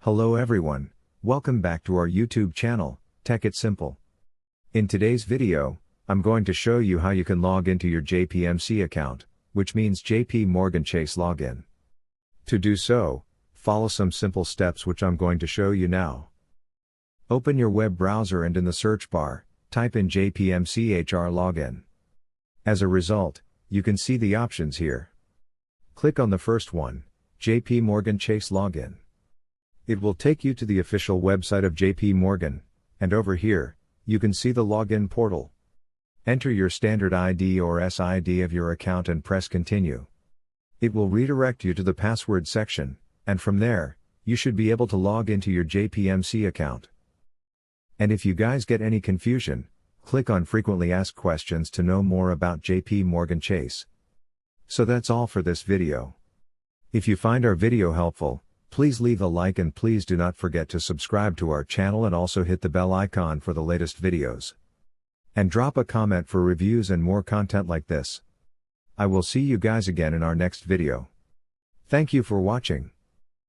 Hello everyone, welcome back to our YouTube channel, Tech It Simple. In today's video, I'm going to show you how you can log into your JPMC account, which means JP Morgan Chase login. To do so, follow some simple steps which I'm going to show you now. Open your web browser and in the search bar, type in JPMC HR login. As a result, you can see the options here. Click on the first one, JP Morgan Chase login. It will take you to the official website of JP Morgan, and over here, you can see the login portal. Enter your standard ID or SID of your account and press continue. It will redirect you to the password section, and from there, you should be able to log into your JPMC account. And if you guys get any confusion, click on frequently asked questions to know more about JP Morgan Chase. So that's all for this video. If you find our video helpful, please leave a like and please do not forget to subscribe to our channel and also hit the bell icon for the latest videos. And drop a comment for reviews and more content like this. I will see you guys again in our next video. Thank you for watching.